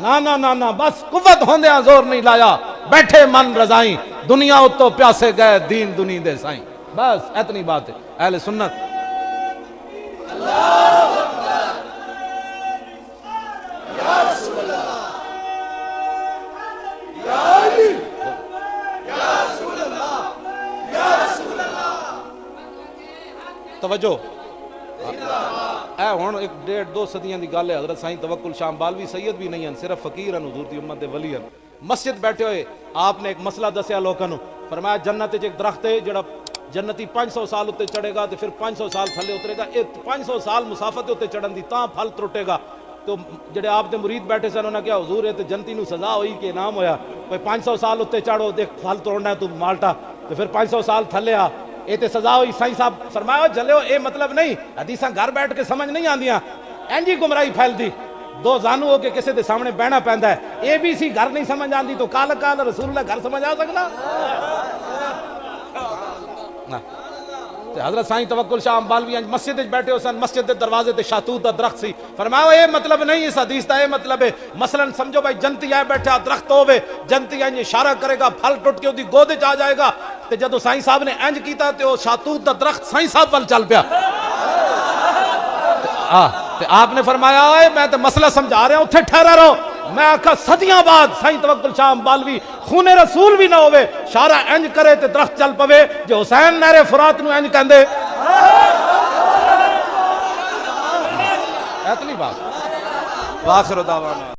نا نا نا نا، بس قوت ہوندیاں زور نہیں لایا، بیٹھے من رضائیں، دنیا اتو پیاسے گئے دین دنی دے سائیں، بس اتنی بات ہے۔ اہل سنت توجہ، اے ہون ایک 1.5-2 صدیاں دی گل ہے، حضرت سائیں توکل شاہ بالوی سید بھی نہیں ہیں، صرف فقیر ہیں حضور دی امت دے ولی ہیں، مسجد بیٹھے ہوئے آپ نے ایک مسئلہ دسیا لوگوں نو، فرمایا جنت ایک درخت ہے جڑا جنتی 500 سال اتے چڑھے گا تو پھر 500 سال تھلے اترے گا، 500 سال مسافت اتے چڑھن دی تاں پھل ترٹے گا، تو جڑے آپ دے مرید بیٹھے سن انہوں نے کہا حضور یہ تے جنتی نو سزا ہوئی کہ انعام ہویا، کوئی 500 سال اتے چڑھو دیکھ پھل توڑنا ہے تو مالٹا، تو پھر 500 سال تھلے آ، یہ تے سزا ہوئی۔ سائیں صاحب فرمایا جلے ہو اے مطلب نہیں، حدیثاں گھر بیٹھ کے سمجھ نہیں آندیاں، اینجی گمراہی پھیل دی، دو زانو ہو کے کسے دے سامنے بہنا پیندا ہے، اے بی سی گھر نہیں سمجھ آندی تو کال کال رسول اللہ گھر سمجھ آ سکتا؟ حضرت سائیں توکل شاہ بالوی مسجد بیٹھے ہو سن، مسجد دے دروازے تے شاہتوت دا درخت سی، فرمایا اے مطلب نہیں اس حدیث دا، اے مطلب ہے مثلا سمجھو بھائی جنتی آئے بیٹھا درخت ہوئے، جنتی انج اشارہ کرے گا پھل ٹوٹ کے اودی گودے چ آ جائے گا، تے جدو سائیں صاحب نے انج کیتا تے او شاہتوت دا درخت سائیں صاحب ول چل پیا، تے آپ نے فرمایا اے میں تے مسئلہ سمجھا رہا ہوں اتھے ٹھہرا رہو، میں آکھا صدیاں بعد سائیں توکل شاہ بالوی خون رسول بھی نہ ہوئے شارع انج کرے تے درخت چل پوے، جو حسین نہر فرات نو انج کہندے، اتنی بات۔ واخر دعوانا